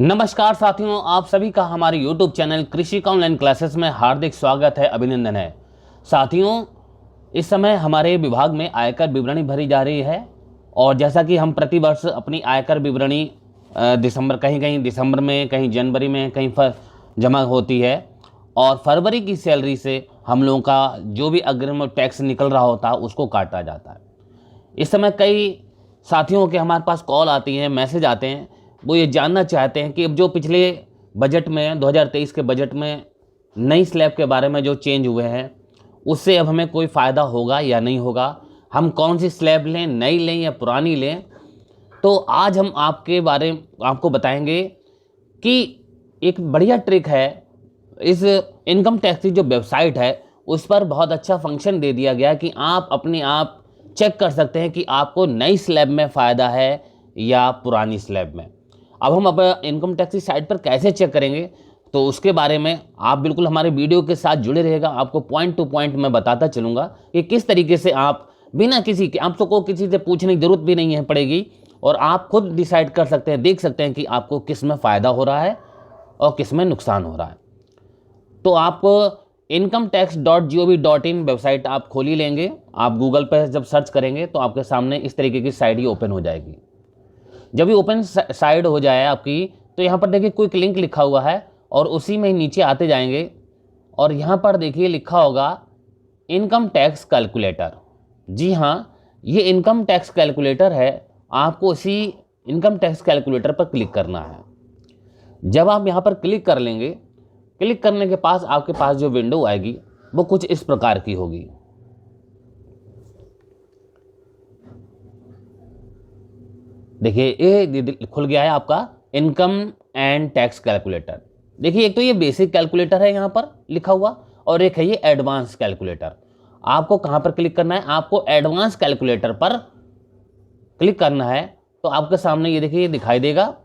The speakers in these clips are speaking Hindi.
नमस्कार साथियों, आप सभी का हमारे YouTube चैनल कृषि का ऑनलाइन क्लासेस में हार्दिक स्वागत है, अभिनंदन है। साथियों, इस समय हमारे विभाग में आयकर विवरणी भरी जा रही है और जैसा कि हम प्रतिवर्ष अपनी आयकर विवरणी कहीं दिसंबर में, कहीं जनवरी में, कहीं जमा होती है और फरवरी की सैलरी से हम लोगों का जो भी अग्रिम टैक्स निकल रहा होता है उसको काटा जाता है। इस समय कई साथियों के हमारे पास कॉल आती हैं, मैसेज आते हैं, वो ये जानना चाहते हैं कि अब जो पिछले बजट में 2023 के बजट में नई स्लैब के बारे में जो चेंज हुए हैं उससे अब हमें कोई फ़ायदा होगा या नहीं होगा, हम कौन सी स्लैब लें, नई लें या पुरानी लें। तो आज हम आपको बताएंगे कि एक बढ़िया ट्रिक है। इस इनकम टैक्स की जो वेबसाइट है उस पर बहुत अच्छा फंक्शन दे दिया गया कि आप अपने आप चेक कर सकते हैं कि आपको नई स्लैब में फ़ायदा है या पुरानी स्लैब में। अब हम इनकम टैक्स की साइट पर कैसे चेक करेंगे, तो उसके बारे में आप बिल्कुल हमारे वीडियो के साथ जुड़े रहिएगा। आपको पॉइंट टू पॉइंट मैं बताता चलूँगा कि किस तरीके से आप बिना किसी के, आप सबको किसी से पूछने की ज़रूरत भी नहीं है पड़ेगी और आप खुद डिसाइड कर सकते हैं, देख सकते हैं कि आपको किस में फ़ायदा हो रहा है और किस में नुकसान हो रहा है। तो आप incometax.gov.in वेबसाइट आप खोल ही लेंगे। आप गूगल पर जब सर्च करेंगे तो आपके सामने इस तरीके की साइट ही ओपन हो जाएगी। जब ये ओपन साइड हो जाए आपकी, तो यहाँ पर देखिए क्विक लिंक लिखा हुआ है और उसी में नीचे आते जाएंगे और यहाँ पर देखिए लिखा होगा इनकम टैक्स कैलकुलेटर। जी हाँ, ये इनकम टैक्स कैलकुलेटर है। आपको इसी इनकम टैक्स कैलकुलेटर पर क्लिक करना है। जब आप यहाँ पर क्लिक कर लेंगे, क्लिक करने के पास आपके पास जो विंडो आएगी वो कुछ इस प्रकार की होगी। देखिए ये खुल गया है आपका इनकम एंड टैक्स कैलकुलेटर। देखिए एक तो ये बेसिक कैलकुलेटर है यहाँ पर लिखा हुआ और एक है ये एडवांस कैलकुलेटर। आपको कहाँ पर क्लिक करना है? आपको एडवांस कैलकुलेटर पर क्लिक करना है। तो आपके सामने ये देखिए दिखाई देगा।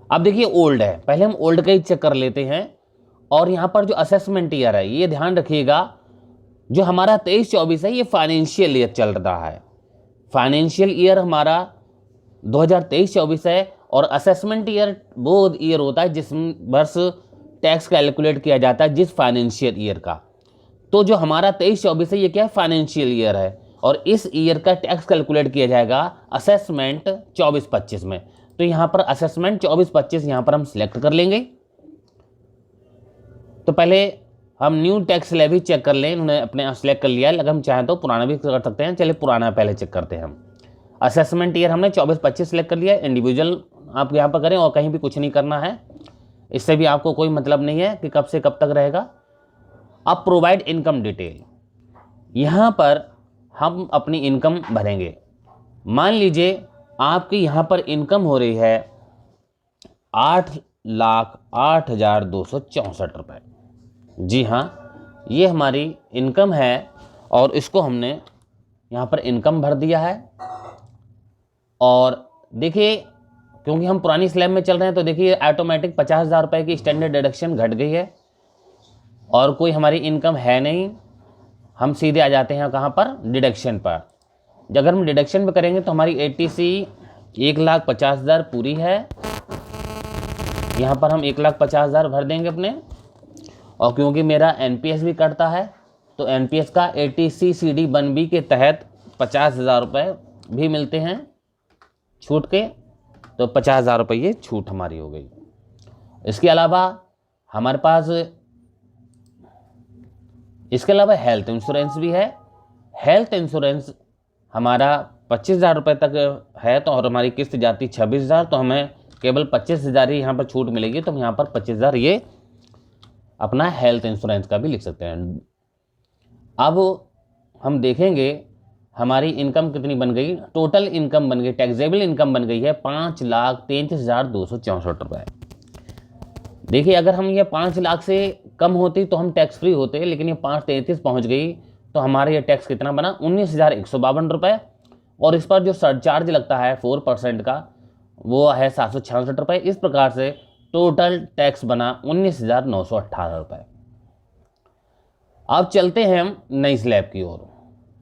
अब देखिए ओल्ड है, पहले हम ओल्ड का ही चेक कर लेते हैं। और यहाँ पर जो असेसमेंट ईयर है, ये ध्यान रखिएगा, जो हमारा 23-24 है ये फाइनेंशियल ईयर चल रहा है। फाइनेंशियल ईयर हमारा 2023-24 है और असेसमेंट ईयर वो ईयर होता है जिस वर्ष टैक्स कैलकुलेट किया जाता है, जिस फाइनेंशियल ईयर का। तो जो हमारा 23-24 है ये क्या है? फाइनेंशियल ईयर है और इस ईयर का टैक्स कैलकुलेट किया जाएगा असेसमेंट 24-25 में। तो यहाँ पर असेसमेंट 24-25 यहाँ पर हम सिलेक्ट कर लेंगे। तो पहले हम न्यू टैक्स स्लैब ही चेक कर लें। इन्होंने अपने आप सिलेक्ट कर लिया है, अगर हम चाहें तो पुराना भी कर सकते हैं। चलिए पुराना पहले चेक करते हैं हम। असेसमेंट ईयर हमने 24-25 सिलेक्ट कर लिया है। इंडिविजुअल आप यहाँ पर करें और कहीं भी कुछ नहीं करना है, इससे भी आपको कोई मतलब नहीं है कि कब से कब तक रहेगा। अब प्रोवाइड इनकम डिटेल, यहाँ पर हम अपनी इनकम भरेंगे। मान लीजिए आपकी यहाँ पर इनकम हो रही है 8,08,264 रुपये। जी हाँ, ये हमारी इनकम है और इसको हमने यहाँ पर इनकम भर दिया है। और देखिए क्योंकि हम पुरानी स्लैब में चल रहे हैं तो देखिए ऑटोमेटिक 50,000 रुपये की स्टैंडर्ड डिडक्शन घट गई है और कोई हमारी इनकम है नहीं। हम सीधे आ जाते हैं कहाँ पर? डिडक्शन पर। अगर हम डिडक्शन पे करेंगे तो हमारी ATC 1,50,000 पूरी है। यहाँ पर हम 1,50,000 भर देंगे अपने। और क्योंकि मेरा NPS भी कटता है तो NPS का ATC CD 1B के तहत 50,000 रुपये भी मिलते हैं छूट के। तो 50,000 रुपये ये छूट हमारी हो गई। इसके अलावा हमारे पास हेल्थ इंश्योरेंस भी है। हेल्थ इंश्योरेंस हमारा 25,000 रुपये तक है तो और हमारी किस्त जाती 26,000, तो हमें केवल 25,000 ही यहाँ पर छूट मिलेगी। तो हम यहाँ पर 25,000 ये अपना हेल्थ इंश्योरेंस का भी लिख सकते हैं। अब हम देखेंगे हमारी इनकम कितनी बन गई। टोटल इनकम बन गई, टैक्सेबल इनकम बन गई है 5,33,264 रुपये। देखिए अगर हम ये 5 लाख से कम होती तो हम टैक्स फ्री होते, लेकिन ये 5,33 पहुँच गई तो हमारा ये टैक्स कितना बना? 19,152 रुपये। और इस पर जो सरचार्ज लगता है 4% का वो है 766 रुपये। इस प्रकार से टोटल टैक्स बना 19,918 रुपये। अब चलते हैं हम नई स्लैब की ओर।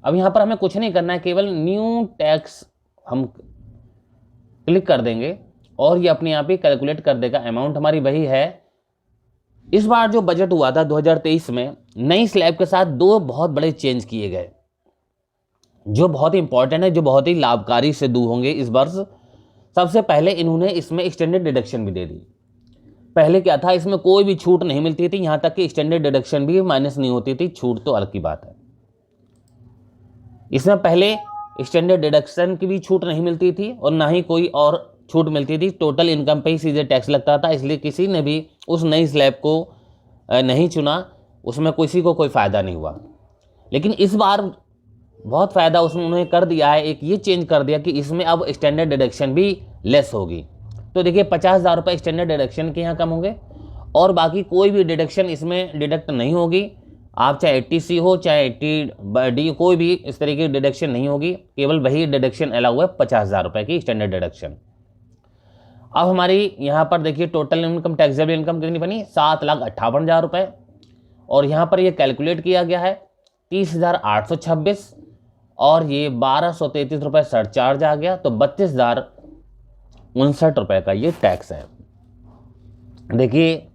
अब यहाँ पर हमें कुछ नहीं करना है, केवल न्यू टैक्स हम क्लिक कर देंगे और ये अपने आप ही कैलकुलेट कर देगा। अमाउंट हमारी वही है। इस बार जो बजट हुआ था 2023 में, नई स्लैब के साथ दो बहुत बड़े चेंज किए गए जो बहुत ही इंपॉर्टेंट है, जो बहुत ही लाभकारी सिद्ध होंगे इस वर्ष। सबसे पहले इन्होंने इसमें एक्सटेंडेड डिडक्शन भी दे दी। पहले क्या था, इसमें कोई भी छूट नहीं मिलती थी, यहां तक कि एक्सटेंडेड डिडक्शन भी माइनस नहीं होती थी। छूट तो अलग की बात है। इसमें पहले एक्सटेंडेड डिडक्शन की भी छूट नहीं मिलती थी और ना ही कोई और छूट मिलती थी। टोटल इनकम पे ही सीधे टैक्स लगता था, इसलिए किसी ने भी उस नई स्लैब को नहीं चुना, उसमें किसी को कोई फ़ायदा नहीं हुआ। लेकिन इस बार बहुत फ़ायदा उसमें उन्होंने कर दिया है। एक ये चेंज कर दिया कि इसमें अब स्टैंडर्ड डिडक्शन भी लेस होगी। तो देखिए 50,000 रुपये स्टैंडर्ड डिडक्शन के यहाँ कम होंगे और बाकी कोई भी डिडक्शन इसमें डिडक्ट नहीं होगी। आप चाहे 80C हो चाहे 80D, कोई भी इस तरीके की डिडक्शन नहीं होगी। केवल वही डिडक्शन अलाउ हुआ है 50,000 रुपये की स्टैंडर्ड डिडक्शन। अब हमारी यहाँ पर देखिए टोटल इनकम टैक्सेबल इनकम कितनी बनी, 7,58,000 रुपये। और यहाँ पर ये कैलकुलेट किया गया है 30,826 और ये 1,233 रुपये सरचार्ज आ गया, तो 32,059 रुपये का ये टैक्स है। देखिए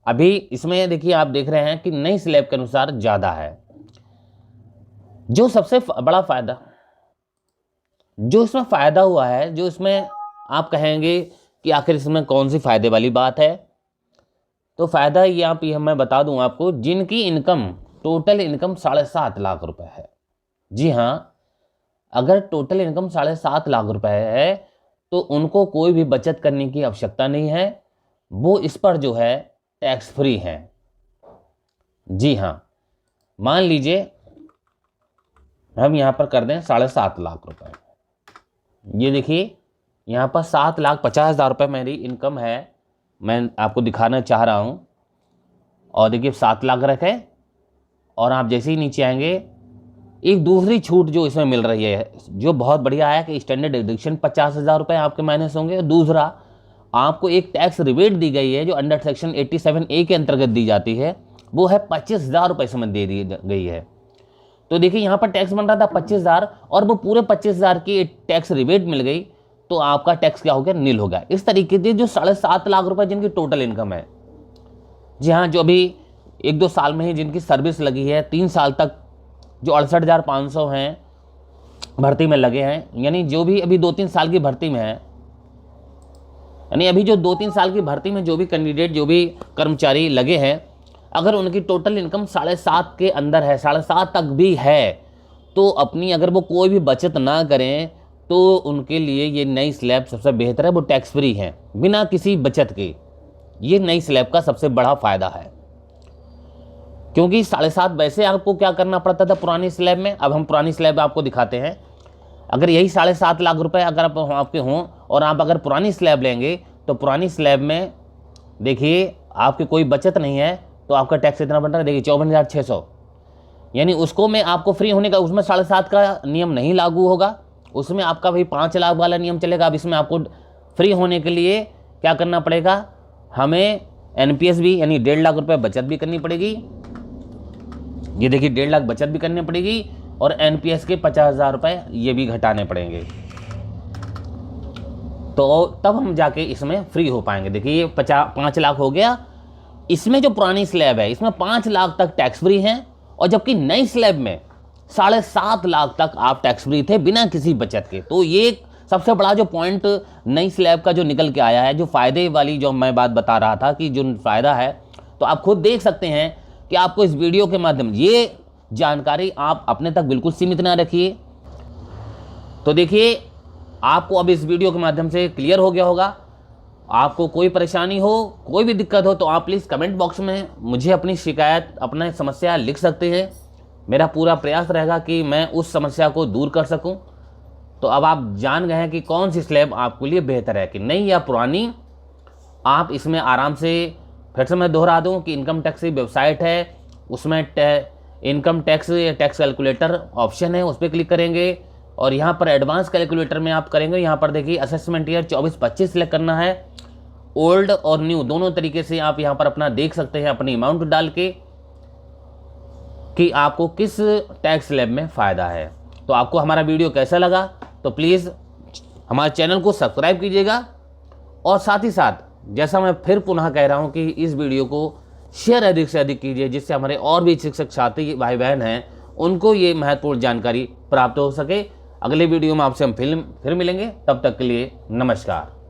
अभी इसमें देखिए आप देख रहे हैं कि नई स्लैब के अनुसार ज़्यादा है। जो सबसे बड़ा फायदा जो इसमें फ़ायदा हुआ है, जो इसमें आप कहेंगे कि आखिर इसमें कौन सी फ़ायदे वाली बात है, तो फ़ायदा ये मैं बता दूं आपको, जिनकी इनकम टोटल इनकम 7.5 लाख रुपए है। जी हाँ, अगर टोटल इनकम 7.5 लाख रुपए है तो उनको कोई भी बचत करने की आवश्यकता नहीं है, वो इस पर जो है टैक्स फ्री है। जी हाँ, मान लीजिए हम यहाँ पर कर दें 7.5 लाख रुपए। ये देखिए यहाँ पर 7,50,000 रुपये मेरी इनकम है, मैं आपको दिखाना चाह रहा हूँ। और देखिए 7 लाख रखें और आप जैसे ही नीचे आएंगे, एक दूसरी छूट जो इसमें मिल रही है जो बहुत बढ़िया है कि स्टैंडर्ड डिडक्शन 50,000 रुपये आपके माइनस होंगे। दूसरा, आपको एक टैक्स रिबेट दी गई है जो अंडर सेक्शन 87A के अंतर्गत दी जाती है, वो है 25,000 रुपये इसमें दे दी गई है। तो देखिए यहाँ पर टैक्स बन रहा था 25,000 और वो पूरे 25,000 की टैक्स रिबेट मिल गई, तो आपका टैक्स क्या हो गया, नील हो गया। इस तरीके से जो 7.5 लाख रुपए जिनकी टोटल इनकम है, जी हाँ, जो अभी 1-2 साल में ही जिनकी सर्विस लगी है, 3 साल तक जो 68,500 हैं भर्ती में लगे हैं, यानी जो भी अभी 2-3 साल की भर्ती में है, यानी अभी जो 2-3 साल की भर्ती में जो भी कैंडिडेट, जो भी कर्मचारी लगे हैं, अगर उनकी टोटल इनकम 7.5 के अंदर है, 7.5 तक भी है, तो अपनी अगर वो कोई भी बचत ना करें तो उनके लिए ये नई स्लैब सबसे बेहतर है। वो टैक्स फ्री है बिना किसी बचत के। ये नई स्लैब का सबसे बड़ा फायदा है, क्योंकि 7.5 वैसे आपको क्या करना पड़ता था पुरानी स्लैब में। अब हम पुरानी स्लैब आपको दिखाते हैं। अगर यही 7.5 लाख रुपए अगर आपके हों और आप अगर पुरानी स्लैब लेंगे, तो पुरानी स्लैब में देखिए आपकी कोई बचत नहीं है, तो आपका टैक्स इतना बन रहा है, देखिए 54,600। यानी उसको में आपको फ्री होने का, उसमें 7.5 का नियम नहीं लागू होगा, उसमें आपका भाई 5 लाख वाला नियम चलेगा। अब इसमें आपको फ्री होने के लिए क्या करना पड़ेगा, हमें NPS भी यानी 1.5 लाख रुपए बचत भी करनी पड़ेगी। ये देखिए 1.5 लाख बचत भी करनी पड़ेगी और NPS के 50,000 रुपये ये भी घटाने पड़ेंगे, तो तब हम जाके इसमें फ्री हो पाएंगे। देखिए ये 5 लाख हो गया। इसमें जो पुरानी स्लैब है इसमें 5 लाख तक टैक्स फ्री है, और जबकि नई स्लैब में 7.5 लाख तक आप टैक्स फ्री थे बिना किसी बचत के। तो ये सबसे बड़ा जो पॉइंट नई स्लैब का जो निकल के आया है, जो फ़ायदे वाली जो मैं बात बता रहा था कि जो फ़ायदा है, तो आप खुद देख सकते हैं कि आपको इस वीडियो के माध्यम ये जानकारी आप अपने तक बिल्कुल सीमित ना रखिए। तो देखिए आपको अब इस वीडियो के माध्यम से क्लियर हो गया होगा। आपको कोई परेशानी हो, कोई भी दिक्कत हो, तो आप प्लीज़ कमेंट बॉक्स में मुझे अपनी शिकायत, अपना समस्या लिख सकते हैं। मेरा पूरा प्रयास रहेगा कि मैं उस समस्या को दूर कर सकूं। तो अब आप जान गए हैं कि कौन सी स्लैब आपके लिए बेहतर है, कि नई या पुरानी। आप इसमें आराम से, फिर से मैं दोहरा दूं कि इनकम टैक्स की वेबसाइट है, उसमें इनकम टैक्स या टैक्स कैलकुलेटर ऑप्शन है, उस पर क्लिक करेंगे और यहाँ पर एडवांस कैलकुलेटर में आप करेंगे। यहाँ पर देखिए असेसमेंट ईयर 24-25 सेलेक्ट करना है। ओल्ड और न्यू दोनों तरीके से आप यहाँ पर अपना देख सकते हैं, अपनी अमाउंट डाल के, कि आपको किस टैक्स स्लैब में फ़ायदा है। तो आपको हमारा वीडियो कैसा लगा, तो प्लीज़ हमारे चैनल को सब्सक्राइब कीजिएगा और साथ ही साथ जैसा मैं फिर पुनः कह रहा हूं कि इस वीडियो को शेयर अधिक से अधिक कीजिए, जिससे हमारे और भी शिक्षक छात्री भाई बहन हैं उनको ये महत्वपूर्ण जानकारी प्राप्त हो सके। अगले वीडियो में आपसे हम फिर मिलेंगे, तब तक के लिए नमस्कार।